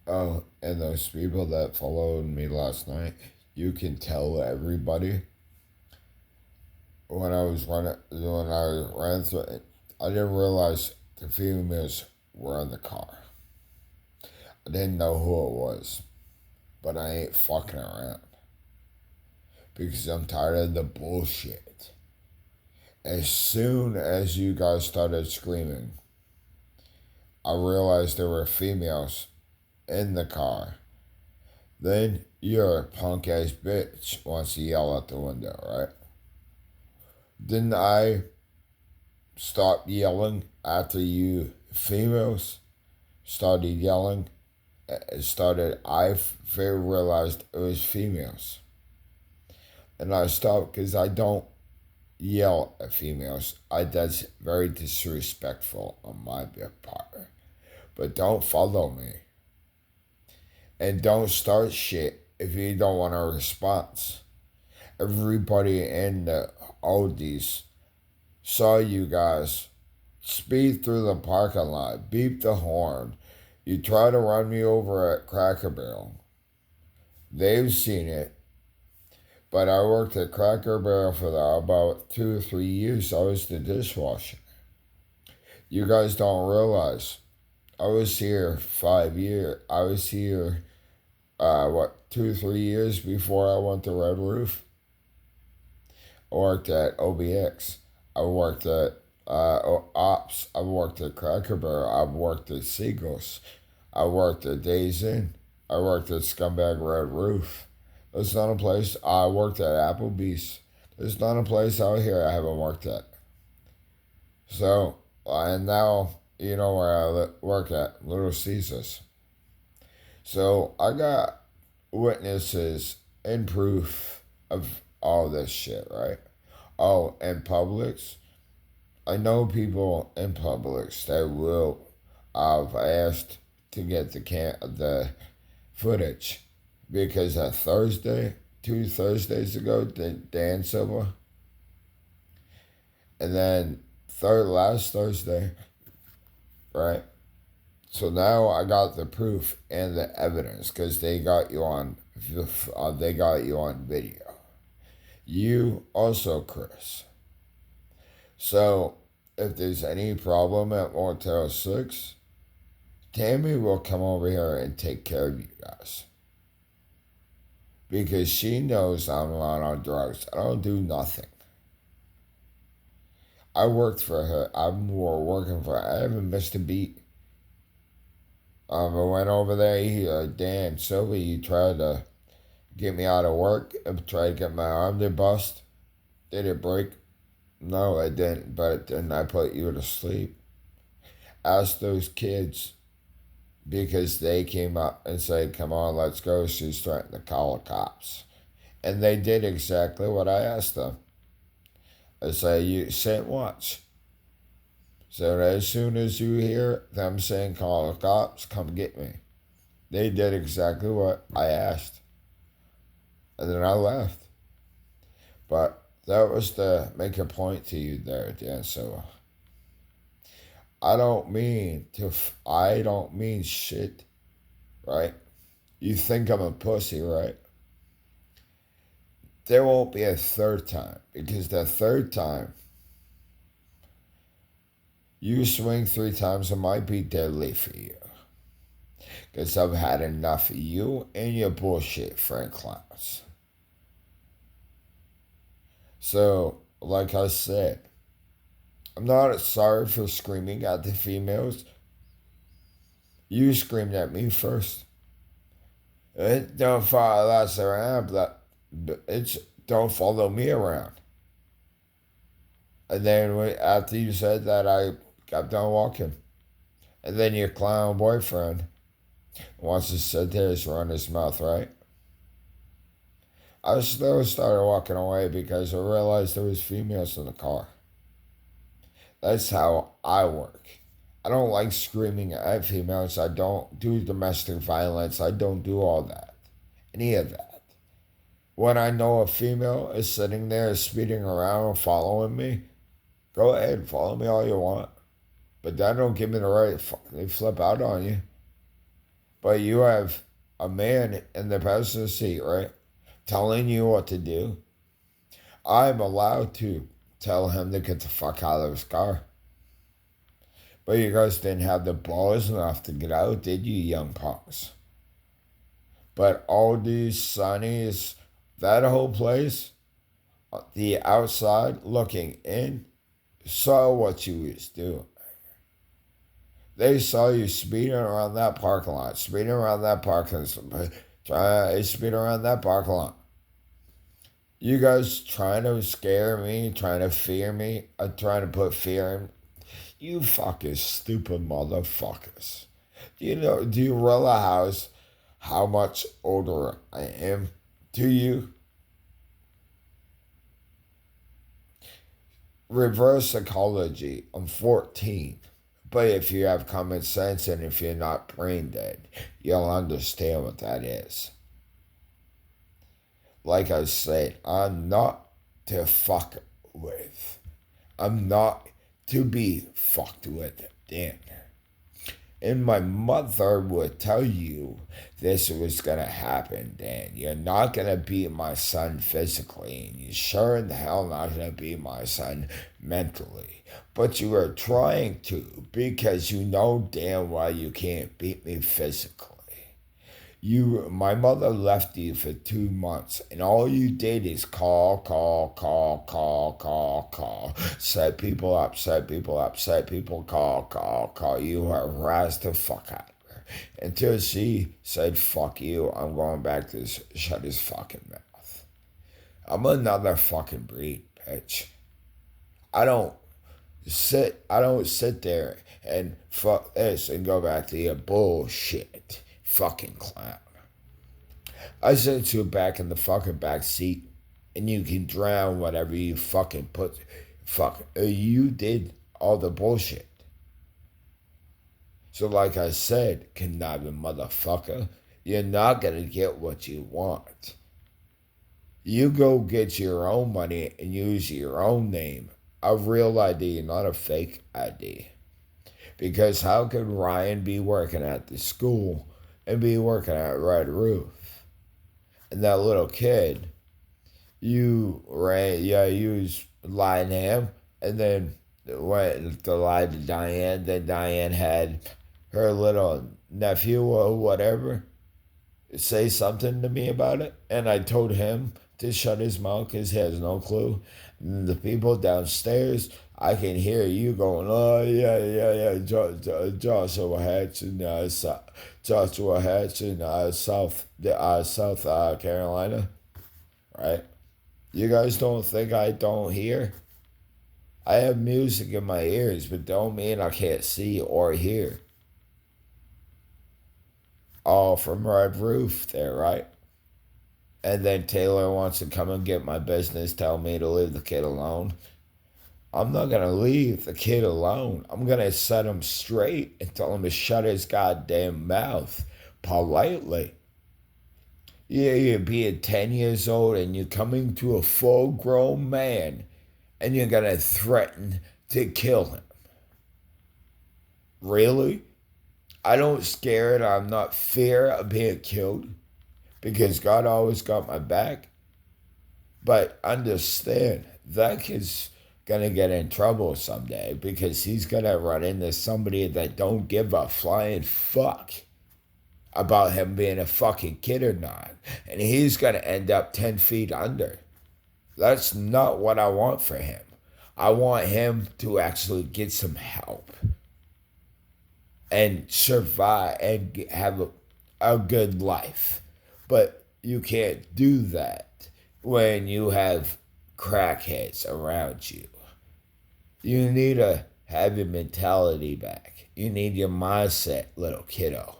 Oh, and those people that followed me last night, you can tell everybody when I ran through it, I didn't realize the females were in the car. I didn't know who it was, but I ain't fucking around because I'm tired of the bullshit. As soon as you guys started screaming, I realized there were females in the car. Then your punk ass bitch wants to yell out the window, right? Didn't I stop yelling after you females started yelling? Realized it was females. And I stopped because I don't yell at females. That's very disrespectful on my part. But don't follow me. And don't start shit if you don't want a response. Everybody in the oldies saw you guys speed through the parking lot, beep the horn. You try to run me over at Cracker Barrel. They've seen it. But I worked at Cracker Barrel for about 2 or 3 years. I was the dishwasher. You guys don't realize. I was here 5 years. I was here, 2 or 3 years before I went to Red Roof. I worked at OBX. I worked at Ops. I worked at Cracker Barrel. I worked at Seagulls. I worked at Days Inn. I worked at Scumbag Red Roof. There's not a place. I worked at Applebee's. There's not a place out here I haven't worked at. So, and now you know where I work at, Little Caesars. So I got witnesses and proof of all this shit, right? Oh, and Publix. I know people in Publix that will. I've asked to get the footage because that Thursday, 2 Thursdays ago, Dan Silva, and then last Thursday, right? So now I got the proof and the evidence because they got you on video. You also, Chris. So if there's any problem at Motel 6, Tammy will come over here and take care of you guys. Because she knows I'm not on drugs. I don't do nothing. I worked for her. I'm working for her. I haven't missed a beat. I went over there. Dan Silva, he tried to get me out of work. I tried to get my arm to bust. Did it break? No, I didn't. But didn't I put you to sleep? Ask those kids because they came up and said, come on, let's go. She's threatening to call the cops. And they did exactly what I asked them. I say, you sit and watch. So as soon as you hear them saying call the cops, come get me. They did exactly what I asked. And then I left. But that was to make a point to you there, Dan. So I don't mean shit, right? You think I'm a pussy, right? There won't be a third time because the third time you swing 3 times, it might be deadly for you. Because I've had enough of you and your bullshit, Frank Klaus. So, like I said, I'm not sorry for screaming at the females. You screamed at me first. Don't follow us around, but don't follow me around. And then after you said that, I kept on walking. And then your clown boyfriend wants to sit there and run his mouth, right? I still started walking away because I realized there was females in the car. That's how I work. I don't like screaming at females. I don't do domestic violence. I don't do all that. Any of that. When I know a female is sitting there speeding around and following me, go ahead, follow me all you want. But that don't give me the right to fucking flip out on you. But you have a man in the passenger seat, right? Telling you what to do. I'm allowed to tell him to get the fuck out of his car. But you guys didn't have the balls enough to get out, did you, young punks? But all these Sonnies, that whole place, the outside looking in, saw what you was doing. They saw you speeding around that parking lot, speeding around that parking lot, speeding around that parking lot. You guys trying to scare me, trying to fear me, trying to put fear in. You fucking stupid motherfuckers. Do you realize how much older I am to you? Reverse psychology, I'm 14. But if you have common sense and if you're not brain dead, you'll understand what that is. Like I said, I'm not to fuck with. I'm not to be fucked with. Damn. And my mother would tell you this was gonna happen, Dan. You're not gonna beat my son physically, and you're sure in the hell not gonna beat my son mentally. But you are trying to because you know damn well you can't beat me physically. My mother left you for 2 months, and all you did is call, set people up, call. You harassed the fuck out of her until she said, "Fuck you, I'm going back to shut his fucking mouth." I'm another fucking breed, bitch. I don't I don't sit there and fuck this and go back to your bullshit. Fucking clown. I sit you back in the fucking back seat and you can drown whatever you fucking put. You did all the bullshit. So like I said, conniving motherfucker, you're not gonna get what you want. You go get your own money and use your own name. A real ID, not a fake ID. Because how could Ryan be working at the school and be working at Red Roof? And that little kid, you was lying to him, and then went to lie to Diane. Then Diane had her little nephew or whatever say something to me about it, and I told him to shut his mouth because he has no clue. And the people downstairs, I can hear you going, "Oh yeah, Joshua Hatch and South Carolina, right? You guys don't think I don't hear? I have music in my ears, but don't mean I can't see or hear." All from Red Roof there, right? And then Taylor wants to come and get my business, tell me to leave the kid alone. I'm not going to leave the kid alone. I'm going to set him straight and tell him to shut his goddamn mouth politely. Yeah, you're being 10 years old and you're coming to a full grown man and you're going to threaten to kill him. Really? I don't scare it. I'm not fear of being killed because God always got my back. But understand, that kid's gonna get in trouble someday because he's gonna run into somebody that don't give a flying fuck about him being a fucking kid or not. And he's gonna end up 10 feet under. That's not what I want for him. I want him to actually get some help and survive and have a good life. But you can't do that when you have crackheads around you. You need to have your mentality back. You need your mindset, little kiddo.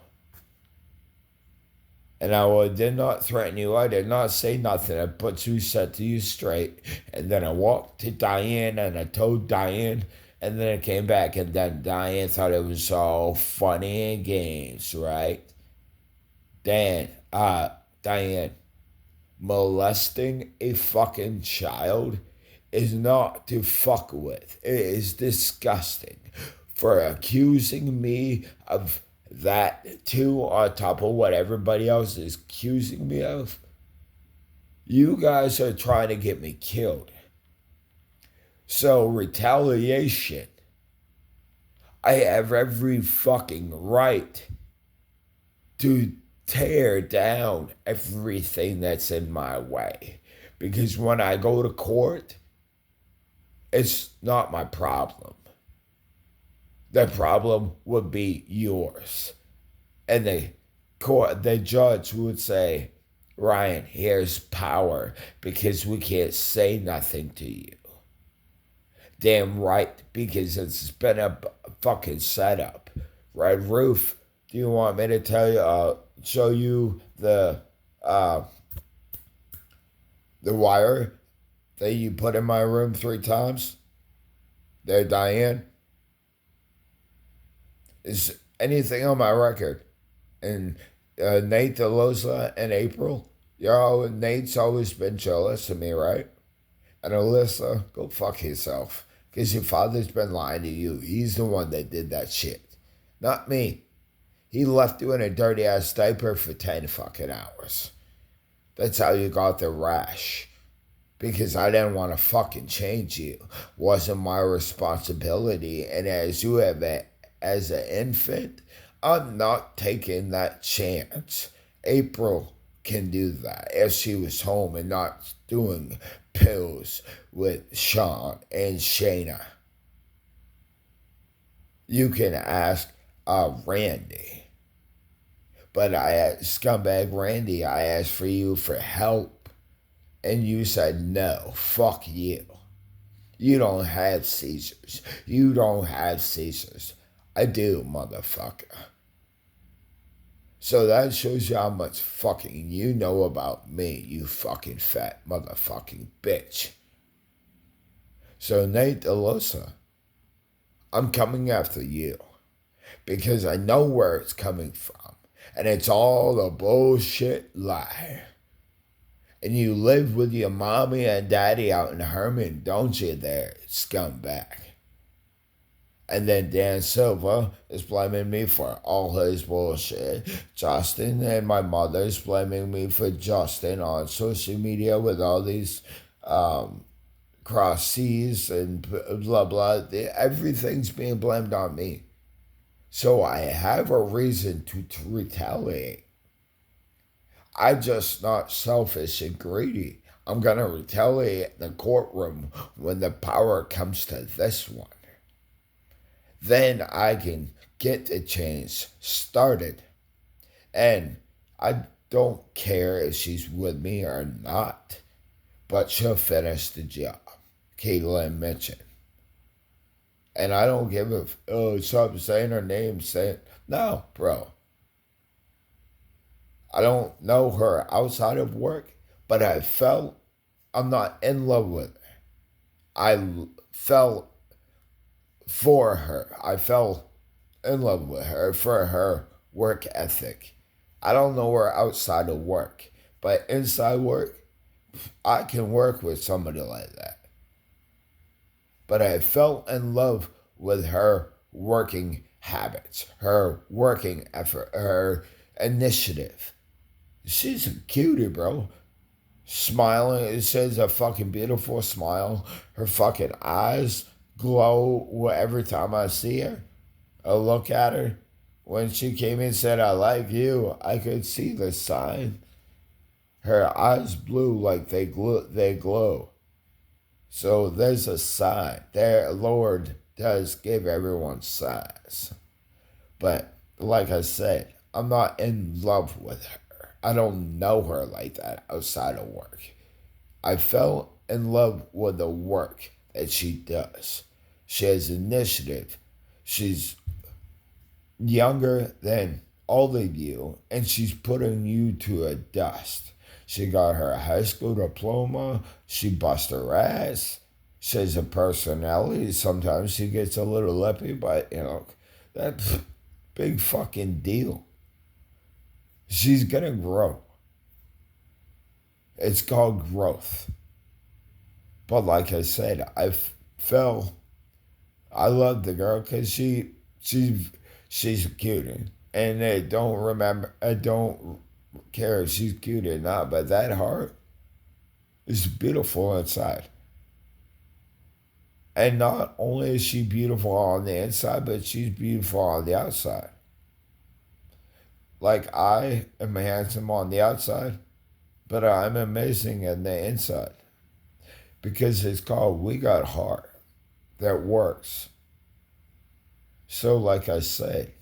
And I did not threaten you. I did not say nothing. I put you set to you straight. And then I walked to Diane and I told Diane. And then I came back and then Diane thought it was all funny and games, right? Diane, molesting a fucking child is not to fuck with. It is disgusting. For accusing me of That too, on top of what everybody else is accusing me of, you guys are trying to get me killed. So, retaliation. I have every fucking right to tear down everything that's in my way. Because when I go to court, it's not my problem. The problem would be yours. And the judge would say, Ryan, here's power because we can't say nothing to you. Damn right, because it's been a fucking setup. Red Roof, do you want me to show you the wire that you put in my room 3 times? There, Diane. Is anything on my record? And Nate DeLosa and April, Nate's always been jealous of me, right? And Alyssa, go fuck yourself. Because your father's been lying to you. He's the one that did that shit. Not me. He left you in a dirty ass diaper for 10 fucking hours. That's how you got the rash. Because I didn't want to fucking change you. Wasn't my responsibility. And as you have as an infant, I'm not taking that chance. April can do that if she was home and not doing pills with Sean and Shayna. You can ask Randy. But scumbag Randy, I asked for you for help. And you said no, fuck you. You don't have seizures. You don't have seizures. I do, motherfucker. So that shows you how much fucking you know about me, you fucking fat motherfucking bitch. So Nate DeLosa, I'm coming after you because I know where it's coming from. And it's all a bullshit lie. And you live with your mommy and daddy out in Herman, don't you there, scumbag? And then Dan Silva is blaming me for all his bullshit. Justin and my mother is blaming me for Justin on social media with all these cross C's and blah, blah. Everything's being blamed on me. So I have a reason to retaliate. I'm just not selfish and greedy. I'm going to retaliate in the courtroom when the power comes to this one. Then I can get the change started. And I don't care if she's with me or not, but she'll finish the job. Caitlin mentioned. And I don't give stop saying her name, no, bro. I don't know her outside of work, but I felt I'm not in love with her. I felt for her. I fell in love with her for her work ethic. I don't know her outside of work, but inside work, I can work with somebody like that. But I fell in love with her working habits, her working effort, her initiative. She's a cutie, bro. Smiling, it says a fucking beautiful smile. Her fucking eyes glow every time I see her. I look at her. When she came in and said, I like you, I could see the sign. Her eyes blue like they glow. So there's a sign. There, Lord does give everyone signs. But like I said, I'm not in love with her. I don't know her like that outside of work. I fell in love with the work that she does. She has initiative. She's younger than all of you, and she's putting you to a dust. She got her high school diploma. She bust her ass. She has a personality. Sometimes she gets a little lippy, but, that's a big fucking deal. She's going to grow. It's called growth. But like I said, I love the girl because she's cute. And I don't care if she's cute or not, but that heart is beautiful inside. And not only is she beautiful on the inside, but she's beautiful on the outside. Like I am handsome on the outside, but I'm amazing on the inside. Because it's called We Got Heart that works. So like I say,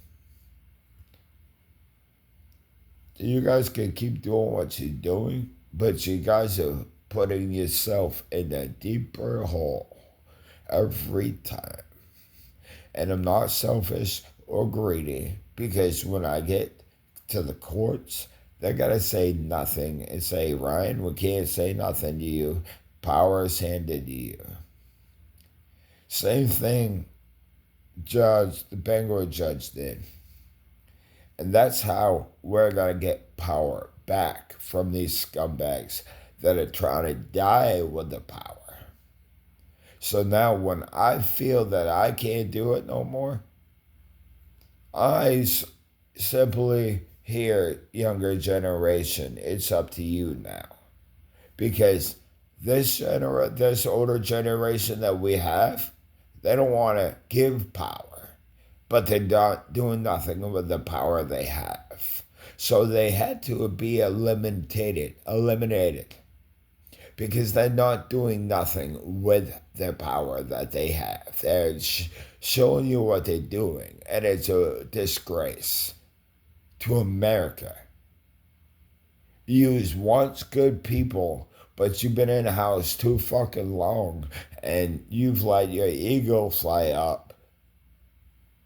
you guys can keep doing what you're doing, but you guys are putting yourself in a deeper hole every time. And I'm not selfish or greedy because when I get to the courts, they gotta say nothing and say, Ryan, we can't say nothing to you. Power is handed to you. Same thing the Bangor judge did. And that's how we're gonna get power back from these scumbags that are trying to die with the power. So now when I feel that I can't do it no more, simply hear younger generation, it's up to you now. Because this older generation that we have, they don't want to give power, but they're not doing nothing with the power they have. So they had to be eliminated, because they're not doing nothing with their power that they have. They're showing you what they're doing, and it's a disgrace to America. You was once good people, but you've been in the house too fucking long, and you've let your ego fly up,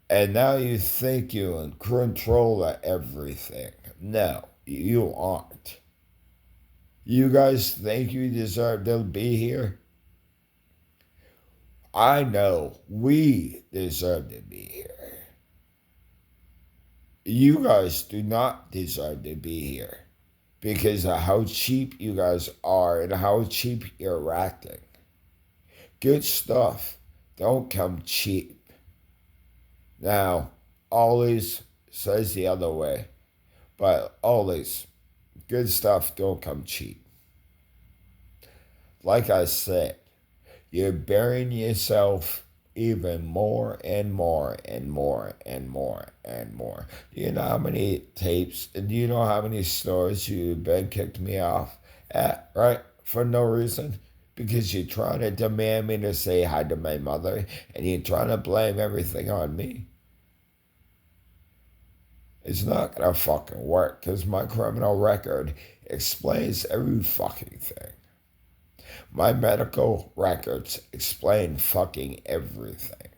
and now you think you're in control of everything. No, you aren't. You guys think you deserve to be here? I know we deserve to be here. You guys do not deserve to be here because of how cheap you guys are and how cheap you're acting. Good stuff don't come cheap. Now, always says the other way, but always, good stuff don't come cheap. Like I said, you're burying yourself even more and more and more and more and more. Do you know how many tapes and do you know how many stores you've been kicked me off at, right? For no reason? Because you're trying to demand me to say hi to my mother and you're trying to blame everything on me. It's not gonna fucking work because my criminal record explains every fucking thing. My medical records explain fucking everything.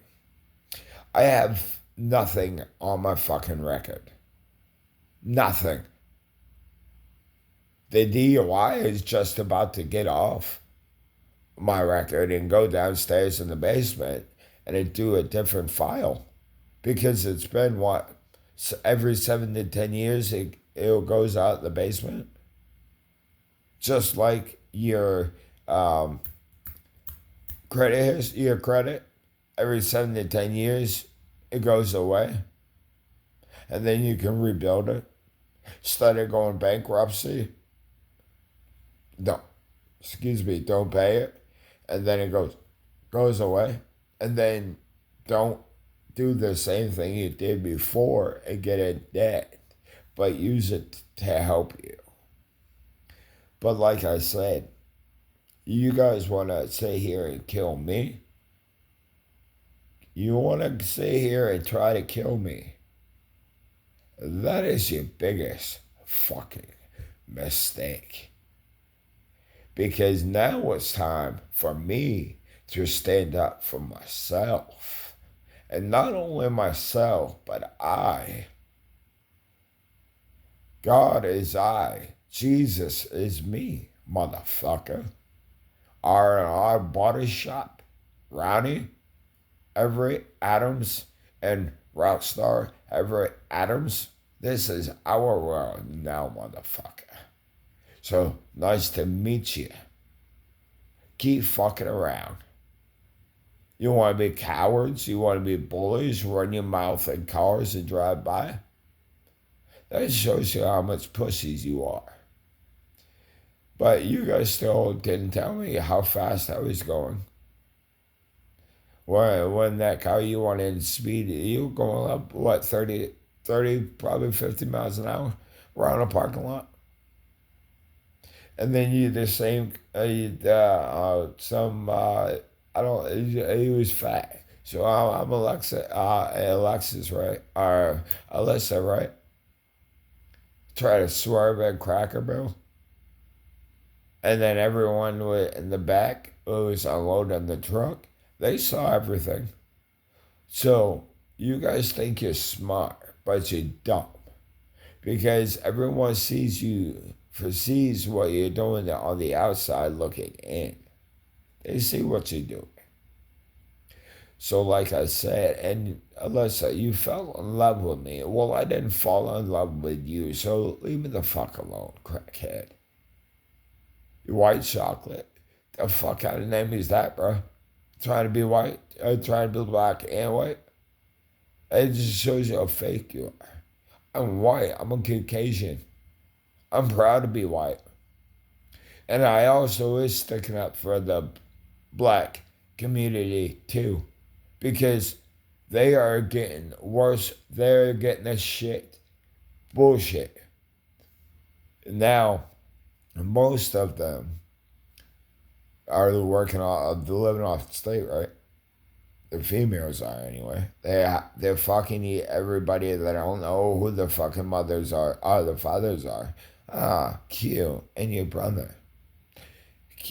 I have nothing on my fucking record. Nothing. The DUI is just about to get off my record and go downstairs in the basement and do a different file. Because it's been what? Every 7 to 10 years it goes out the basement. Just like your your credit, every 7 to 10 years, it goes away. And then you can rebuild it. Instead of going bankruptcy, don't pay it. And then it goes away. And then don't do the same thing you did before and get in debt, but use it to help you. But like I said, you guys want to sit here and kill me? You want to sit here and try to kill me? That is your biggest fucking mistake. Because now it's time for me to stand up for myself. And not only myself, but I. God is I. Jesus is me, motherfucker. R&R Body Shop, Ronnie, Everett Adams, and Rockstar Everett Adams. This is our world now, motherfucker. So nice to meet you. Keep fucking around. You want to be cowards? You want to be bullies? Run your mouth in cars and drive by? That shows you how much pussies you are. But you guys still didn't tell me how fast I was going. When that car you wanted to speed, you were going up, what, 30, probably 50 miles an hour around a parking lot? And then you the same, I don't, he was fat. So I'm Alexis, right? Or Alyssa, right? Try to swerve at Cracker Barrel. And then everyone in the back who was unloading the truck, they saw everything. So you guys think you're smart, but you're dumb. Because everyone sees what you're doing on the outside looking in. They see what you do. So like I said, and Alyssa, you fell in love with me. Well, I didn't fall in love with you, so leave me the fuck alone, crackhead. You white chocolate. The fuck kind of name is that, bro? Trying to be white? Trying to be black and white? It just shows you how fake you are. I'm white. I'm a Caucasian. I'm proud to be white. And I also is sticking up for the black community too. Because they are getting worse. They're getting this shit. Bullshit. Now, most of them are living off the state, right? The females are anyway. They're fucking everybody that I don't know who the fucking mothers are, or the fathers are. Q and your brother.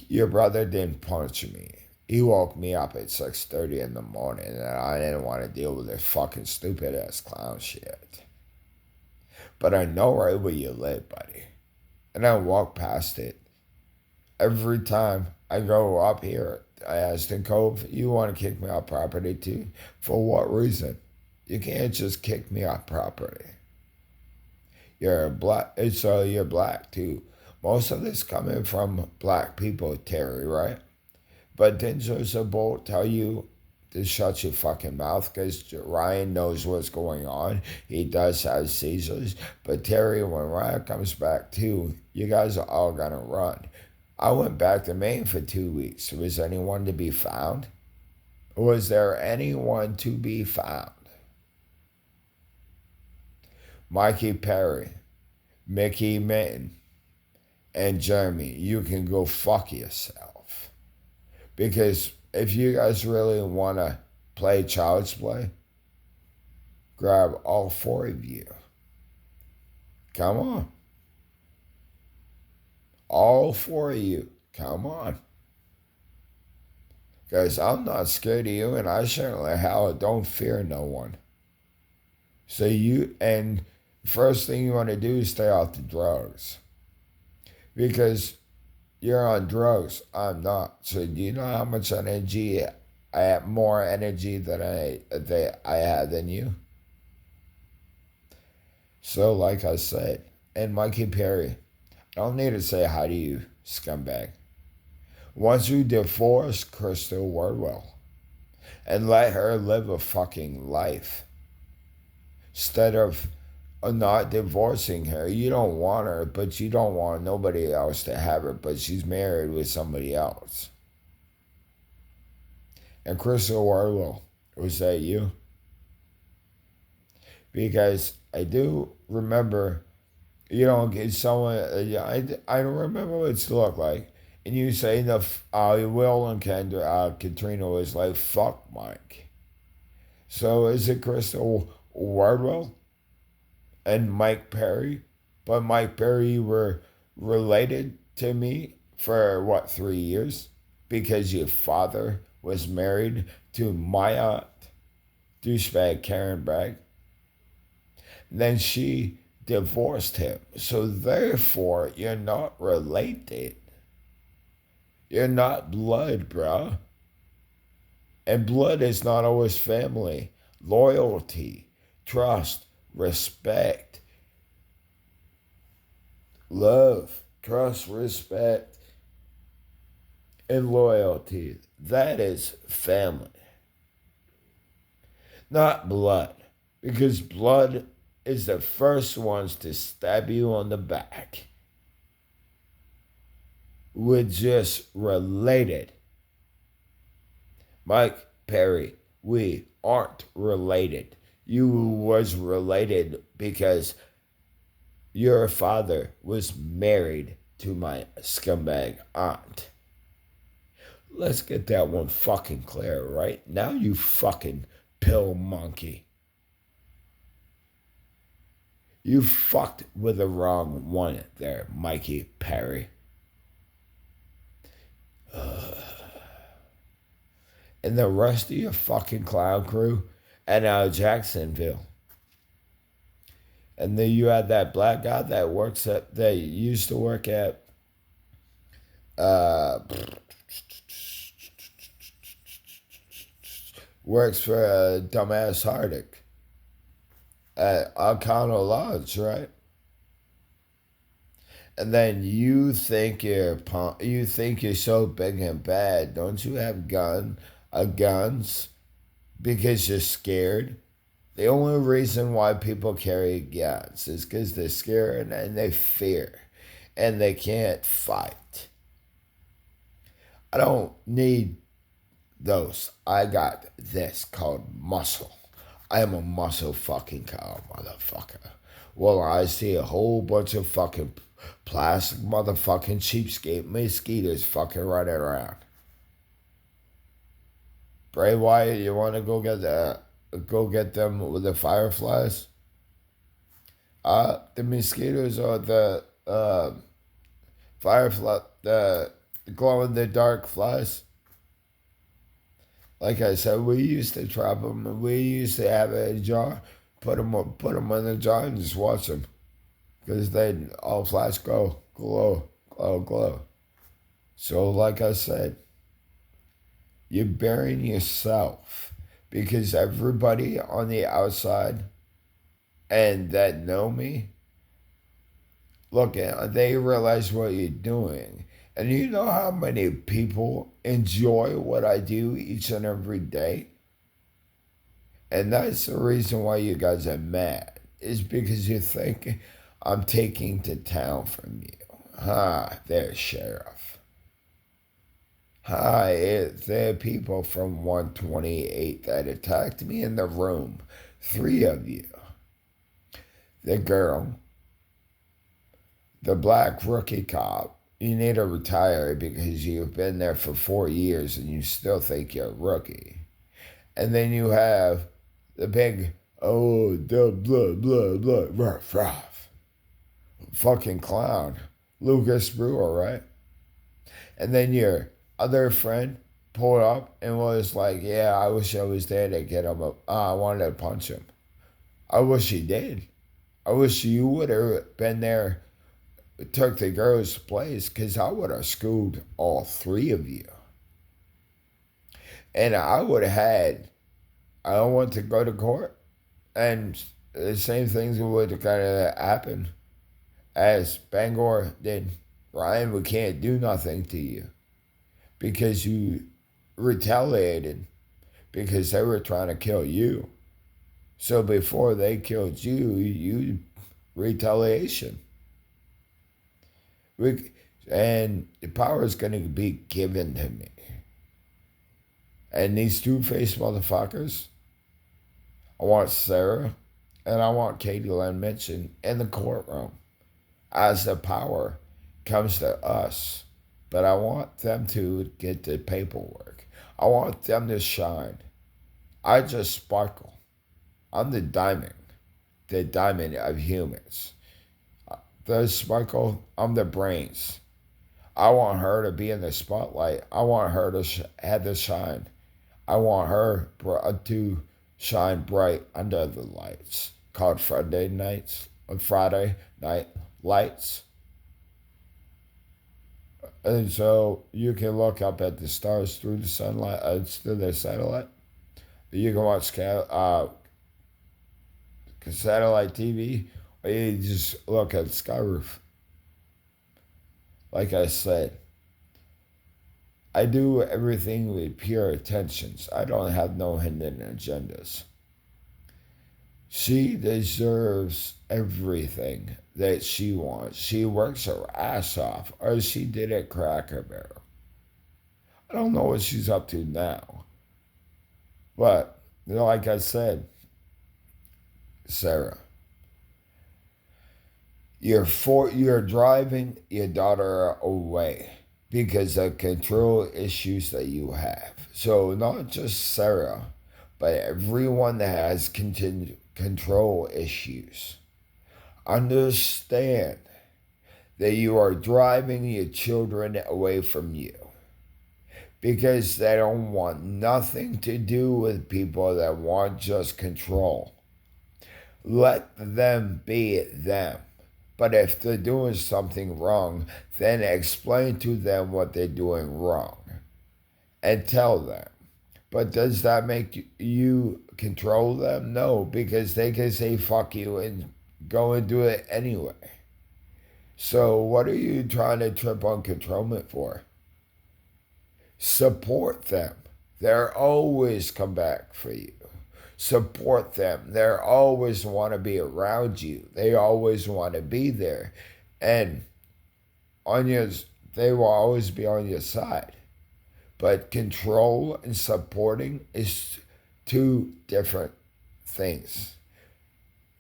Your brother didn't punch me. He woke me up at 6:30 in the morning, and I didn't want to deal with this fucking stupid ass clown shit. But I know right where you live, buddy, and I walk past it every time I go up here. I asked in Cove, you want to kick me off property too? For what reason? You can't just kick me off property. You're black, so you're black too. Most of this coming from black people, Terry, right? But didn't Joseph Bolt tell you to shut your fucking mouth because Ryan knows what's going on? He does have seizures. But Terry, when Ryan comes back too, you guys are all gonna run. I went back to Maine for 2 weeks. Was anyone to be found? Was there anyone to be found? Mikey Perry, Mickey Minton, and Jeremy, you can go fuck yourself. Because if you guys really want to play child's play, grab all four of you. Come on. All four of you. Come on. Because I'm not scared of you, and I certainly don't fear no one. So and first thing you want to do is stay off the drugs. Because you're on drugs. I'm not. So do you know how much energy I have? More energy than I had than you. So like I said, and Mikey Perry, I don't need to say hi to you, scumbag. Once you divorce Crystal Wardwell and let her live a fucking life, instead of not divorcing her, you don't want her, but you don't want nobody else to have her, but she's married with somebody else. And Crystal Wardwell, was that you? Because I do remember, get someone, I don't remember what it looked like. And you say Will and Katrina was like, fuck Mike. So is it Crystal Wardwell and Mike Perry? But Mike Perry were related to me for 3 years? Because your father was married to my aunt, douchebag Karen Bragg. Then she divorced him. So therefore, you're not related. You're not blood, bro. And blood is not always family. Loyalty, trust, respect, love, trust, respect, and loyalty. That is family. Not blood. Because blood is the first ones to stab you on the back. We're just related. Mike Perry, we aren't related. You was related because your father was married to my scumbag aunt. Let's get that one fucking clear, right? Now, you fucking pill monkey. You fucked with the wrong one there, Mikey Perry. And the rest of your fucking clown crew and Jacksonville. And then you had that black guy that used to work at works for dumbass Hardick at O'Connell Lodge, right? And then you think you're so big and bad. Don't you have guns because you're scared? The only reason why people carry guns is because they're scared and they fear and they can't fight. I don't need those. I got this called muscle. I am a muscle fucking cow, motherfucker. Well, I see a whole bunch of fucking plastic motherfucking cheapskate mosquitoes fucking running around. Bray Wyatt, you want to go get them with the fireflies? The mosquitoes are the firefly, the glow in the dark flies. Like I said, we used to trap them. We used to have a jar, put them in a jar and just watch them, because they'd all flash, glow. So, like I said, you're burying yourself, because everybody on the outside and that know me, look, they realize what you're doing. And you know how many people enjoy what I do each and every day? And that's the reason why you guys are mad, is because you think I'm taking to town from you. There's Sheriff. There are people from 128 that attacked me in the room. 3 of you. The girl, the black rookie cop. You need to retire because you've been there for 4 years and you still think you're a rookie. And then you have the big, ruff, ruff, fucking clown, Lucas Brewer, right? And then your other friend pulled up and was like, yeah, I wish I was there to get him up. I wanted to punch him. I wish you did. I wish you would have been there, took the girl's place, because I would have schooled all 3 of you. And I would have I don't want to go to court. And the same things would kind of happen as Bangor did. Ryan, we can't do nothing to you because you retaliated, because they were trying to kill you. So before they killed you retaliation. And the power is going to be given to me. And these 2-faced motherfuckers, I want Sarah and I want Katie Lynn mentioned in the courtroom as the power comes to us. But I want them to get the paperwork. I want them to shine. I just sparkle. I'm the diamond of humans. The sparkle, I'm the brains. I want her to be in the spotlight. I want her to have the shine. I want her to shine bright under the lights, called Friday night lights. And so you can look up at the stars through the sunlight, through the satellite. You can watch satellite TV, or you just look at the sky roof. Like I said, I do everything with pure intentions. I don't have no hidden agendas. She deserves everything that she wants. She works her ass off, or she did at Cracker Barrel. I don't know what she's up to now. But, like I said, Sarah, you're driving your daughter away because of control issues that you have. So not just Sarah, but everyone that has control issues. Understand that you are driving your children away from you because they don't want nothing to do with people that want just control. Let them be them. But if they're doing something wrong, then explain to them what they're doing wrong and tell them. But does that make you control them? No, because they can say fuck you and go and do it anyway. So what are you trying to trip on controlment for? Support them. They'll always come back for you. Support them. They always want to be around you. They always want to be there. And they will always be on your side. But control and supporting is two different things.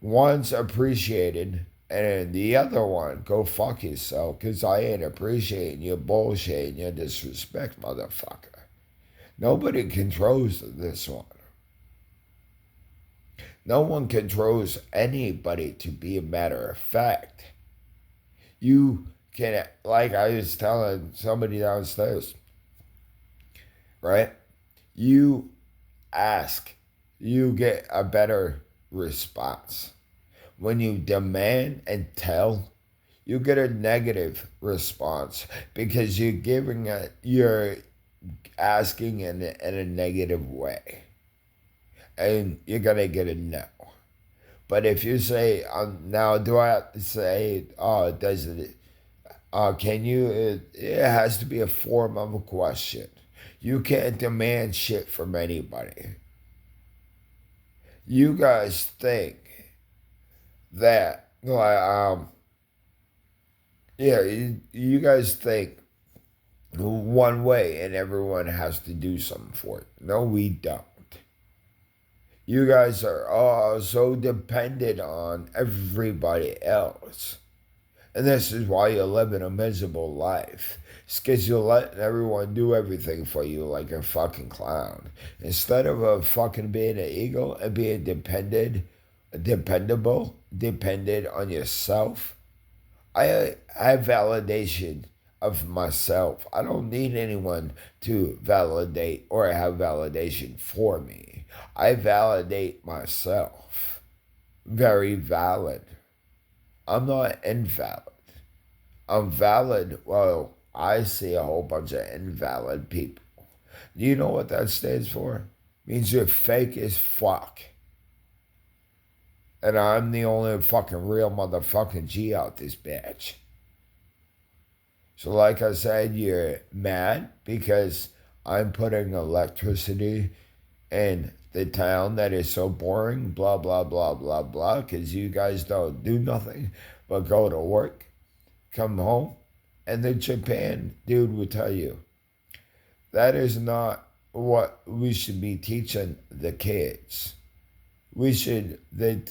One's appreciated, and the other one, go fuck yourself, because I ain't appreciating your bullshit and your disrespect, motherfucker. Nobody controls this one. No one controls anybody, to be a matter of fact. You can, like I was telling somebody downstairs, right? You ask, you get a better response. When you demand and tell, you get a negative response because you're asking in a negative way. And you're going to get a no. But if you say, now do I have to say, does it, can you, it has to be a form of a question. You can't demand shit from anybody. You guys think that, you guys think one way and everyone has to do something for it. No, we don't. You guys are all so dependent on everybody else. And this is why you're living a miserable life. It's because you're letting everyone do everything for you like a fucking clown. Instead of fucking being an eagle and being dependent on yourself. I have validation of myself. I don't need anyone to validate or have validation for me. I validate myself. Very valid. I'm not invalid. I'm valid. Well, I see a whole bunch of invalid people. Do you know what that stands for? It means you're fake as fuck. And I'm the only fucking real motherfucking G out this bitch. So like I said, you're mad because I'm putting electricity in the town that is so boring, blah, blah, blah, blah, blah, because you guys don't do nothing but go to work, come home, and the Japan dude will tell you, that is not what we should be teaching the kids. The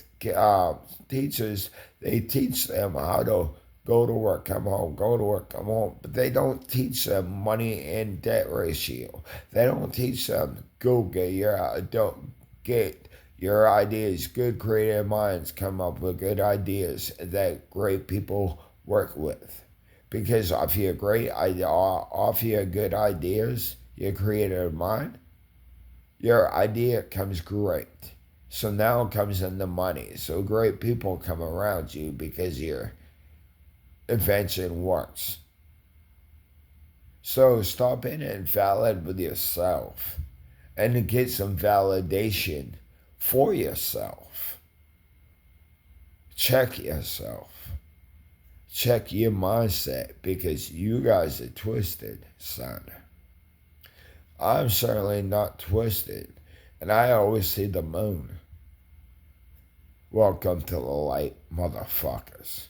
teachers, they teach them how to go to work, come home, go to work, come home. But they don't teach them money and debt ratio. They don't teach them get your ideas. Good creative minds come up with good ideas that great people work with. Because off your good ideas, your creative mind, your idea comes great. So now it comes in the money. So great people come around you because your invention works. So stop being invalid with yourself and get some validation for yourself. Check yourself. Check your mindset because you guys are twisted, son. I'm certainly not twisted, and I always see the moon. Welcome to the light, motherfuckers.